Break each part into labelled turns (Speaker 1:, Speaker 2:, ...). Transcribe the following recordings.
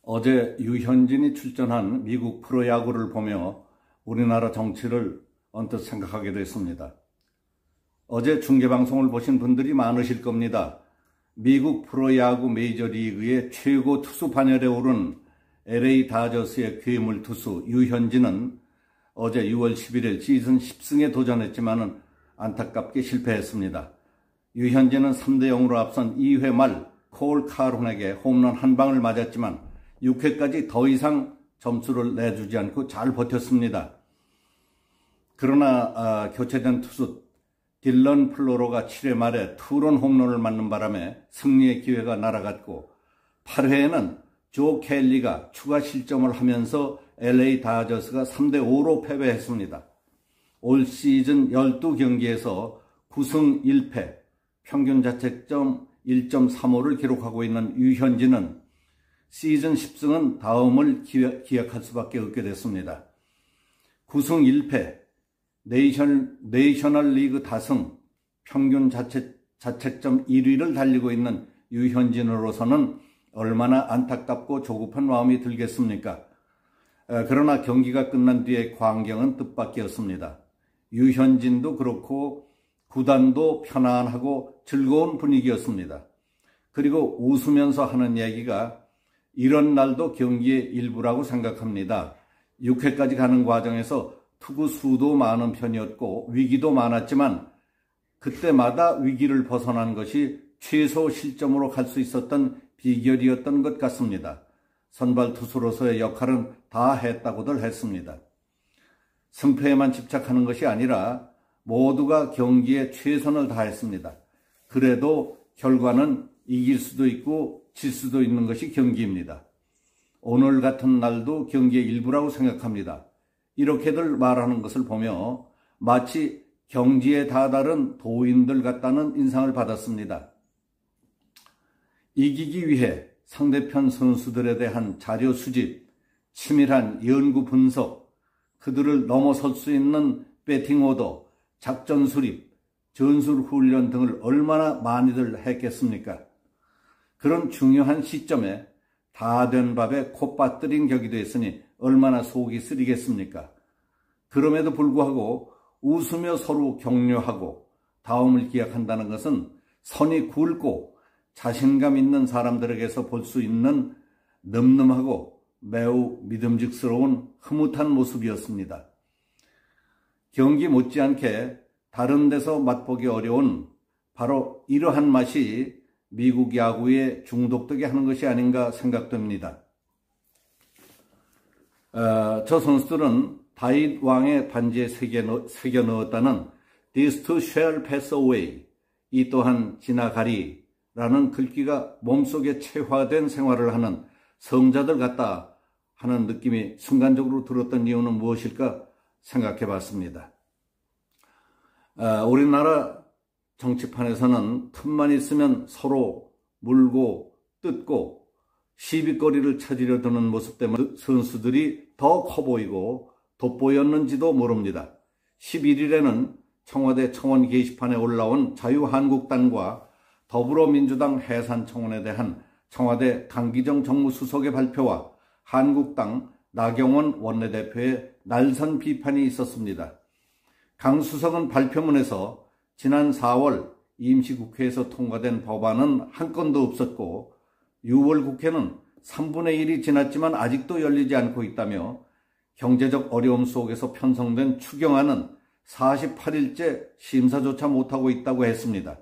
Speaker 1: 어제 유현진이 출전한 미국 프로야구를 보며 우리나라 정치를 언뜻 생각하게 됐습니다. 어제 중계방송을 보신 분들이 많으실 겁니다. 미국 프로야구 메이저리그의 최고 투수 반열에 오른 LA 다저스의 괴물 투수 유현진은 어제 6월 11일 시즌 10승에 도전했지만 안타깝게 실패했습니다. 유현진은 3대0으로 앞선 2회 말 콜 카론에게 홈런 한 방을 맞았지만 6회까지 더 이상 점수를 내주지 않고 잘 버텼습니다. 그러나 교체된 투수 딜런 플로로가 7회 말에 투런 홈런을 맞는 바람에 승리의 기회가 날아갔고 8회에는 조 켈리가 추가 실점을 하면서 LA 다저스가 3대5로 패배했습니다. 올 시즌 12경기에서 9승 1패, 평균 자책점 1.35를 기록하고 있는 유현진은 시즌 10승은 다음을 기약할 수밖에 없게 됐습니다. 9승 1패, 내셔널 리그 다승, 평균 자책점 1위를 달리고 있는 유현진으로서는 얼마나 안타깝고 조급한 마음이 들겠습니까? 그러나 경기가 끝난 뒤의 광경은 뜻밖이었습니다. 유현진도 그렇고 구단도 편안하고 즐거운 분위기였습니다. 그리고 웃으면서 하는 얘기가 이런 날도 경기의 일부라고 생각합니다. 6회까지 가는 과정에서 투구 수도 많은 편이었고 위기도 많았지만 그때마다 위기를 벗어난 것이 최소 실점으로 갈 수 있었던 비결이었던 것 같습니다. 선발 투수로서의 역할은 다 했다고들 했습니다. 승패에만 집착하는 것이 아니라 모두가 경기에 최선을 다했습니다. 그래도 결과는 이길 수도 있고 질 수도 있는 것이 경기입니다. 오늘 같은 날도 경기의 일부라고 생각합니다. 이렇게들 말하는 것을 보며 마치 경지에 다다른 도인들 같다는 인상을 받았습니다. 이기기 위해 상대편 선수들에 대한 자료 수집, 치밀한 연구 분석, 그들을 넘어설 수 있는 배팅 오더, 작전 수립, 전술 훈련 등을 얼마나 많이들 했겠습니까? 그런 중요한 시점에 다 된 밥에 코 빠뜨린 격이 됐으니 얼마나 속이 쓰리겠습니까? 그럼에도 불구하고 웃으며 서로 격려하고 다음을 기약한다는 것은 선이 굵고 자신감 있는 사람들에게서 볼 수 있는 늠름하고 매우 믿음직스러운 흐뭇한 모습이었습니다. 경기 못지않게 다른 데서 맛보기 어려운 바로 이러한 맛이 미국 야구에 중독되게 하는 것이 아닌가 생각됩니다. 저 선수들은 다윗 왕의 반지에 새겨 넣었다는 This too shall pass away, 이 또한 지나가리라는 글귀가 몸속에 체화된 생활을 하는 성자들 같다 하는 느낌이 순간적으로 들었던 이유는 무엇일까 생각해 봤습니다. 우리나라 정치판에서는 틈만 있으면 서로 물고 뜯고 시비거리를 찾으려 드는 모습 때문에 선수들이 더 커 보이고 돋보였는지도 모릅니다. 11일에는 청와대 청원 게시판에 올라온 자유한국당과 더불어민주당 해산청원에 대한 청와대 강기정 정무수석의 발표와 한국당 나경원 원내대표의 날선 비판이 있었습니다. 강 수석은 발표문에서 지난 4월 임시국회에서 통과된 법안은 한 건도 없었고 6월 국회는 3분의 1이 지났지만 아직도 열리지 않고 있다며 경제적 어려움 속에서 편성된 추경안은 48일째 심사조차 못하고 있다고 했습니다.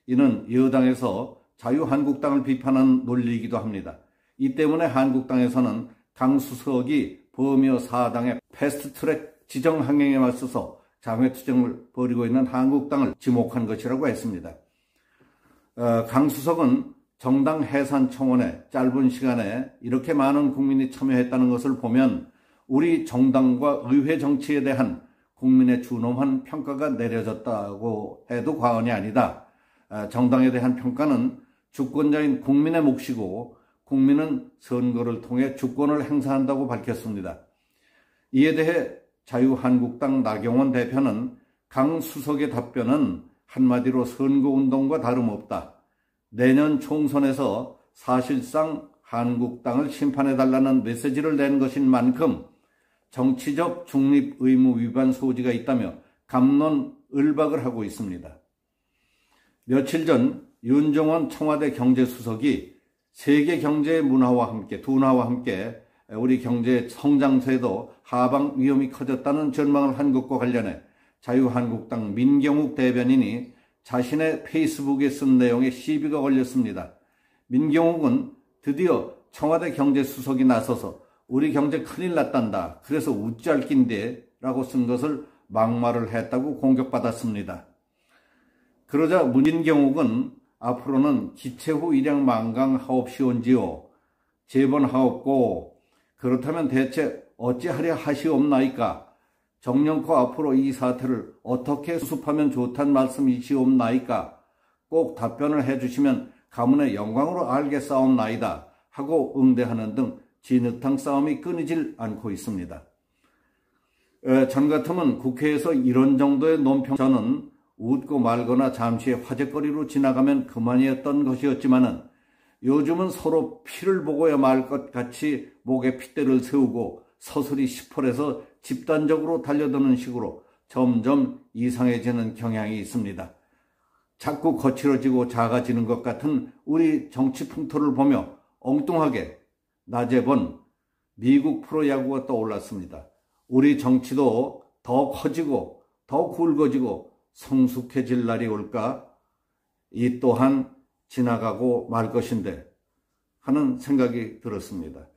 Speaker 1: 이는 여당에서 자유한국당을 비판한 논리이기도 합니다. 이 때문에 한국당에서는 강 수석이 범여 사당의 패스트트랙 지정 항행에 맞서서 장외투쟁을 벌이고 있는 한국당을 지목한 것이라고 했습니다. 강 수석은 정당 해산 청원에 짧은 시간에 이렇게 많은 국민이 참여했다는 것을 보면 우리 정당과 의회 정치에 대한 국민의 준엄한 평가가 내려졌다고 해도 과언이 아니다. 정당에 대한 평가는 주권자인 국민의 몫이고 국민은 선거를 통해 주권을 행사한다고 밝혔습니다. 이에 대해 자유한국당 나경원 대표는 강 수석의 답변은 한마디로 선거운동과 다름없다. 내년 총선에서 사실상 한국당을 심판해달라는 메시지를 낸 것인 만큼 정치적 중립 의무 위반 소지가 있다며 갑론을박을 하고 있습니다. 며칠 전 윤정원 청와대 경제수석이 세계 경제의 문화와 함께 둔화와 함께 우리 경제의 성장세도 하방 위험이 커졌다는 전망을 한 것과 관련해 자유한국당 민경욱 대변인이 자신의 페이스북에 쓴 내용에 시비가 걸렸습니다. 민경욱은 드디어 청와대 경제수석이 나서서 우리 경제 큰일 났단다. 그래서 웃잘 낀데 라고 쓴 것을 막말을 했다고 공격받았습니다. 그러자 민경욱은 앞으로는 기체후 일양 만강 하옵시온지요. 재번하옵고 그렇다면 대체 어찌하려 하시옵나이까? 정년코 앞으로 이 사태를 어떻게 수습하면 좋단 말씀이시옵나이까? 꼭 답변을 해주시면 가문의 영광으로 알겠사옵나이다 하고 응대하는 등 진흙탕 싸움이 끊이질 않고 있습니다. 전 같으면 국회에서 이런 정도의 논평 저는 웃고 말거나 잠시의 화제거리로 지나가면 그만이었던 것이었지만은 요즘은 서로 피를 보고야 말 것 같이 목에 핏대를 세우고 서슬이 시펄해서 집단적으로 달려드는 식으로 점점 이상해지는 경향이 있습니다. 자꾸 거칠어지고 작아지는 것 같은 우리 정치 풍토를 보며 엉뚱하게 낮에 본 미국 프로야구가 떠올랐습니다. 우리 정치도 더 커지고 더 굵어지고 성숙해질 날이 올까? 이 또한 지나가고 말 것인데 하는 생각이 들었습니다.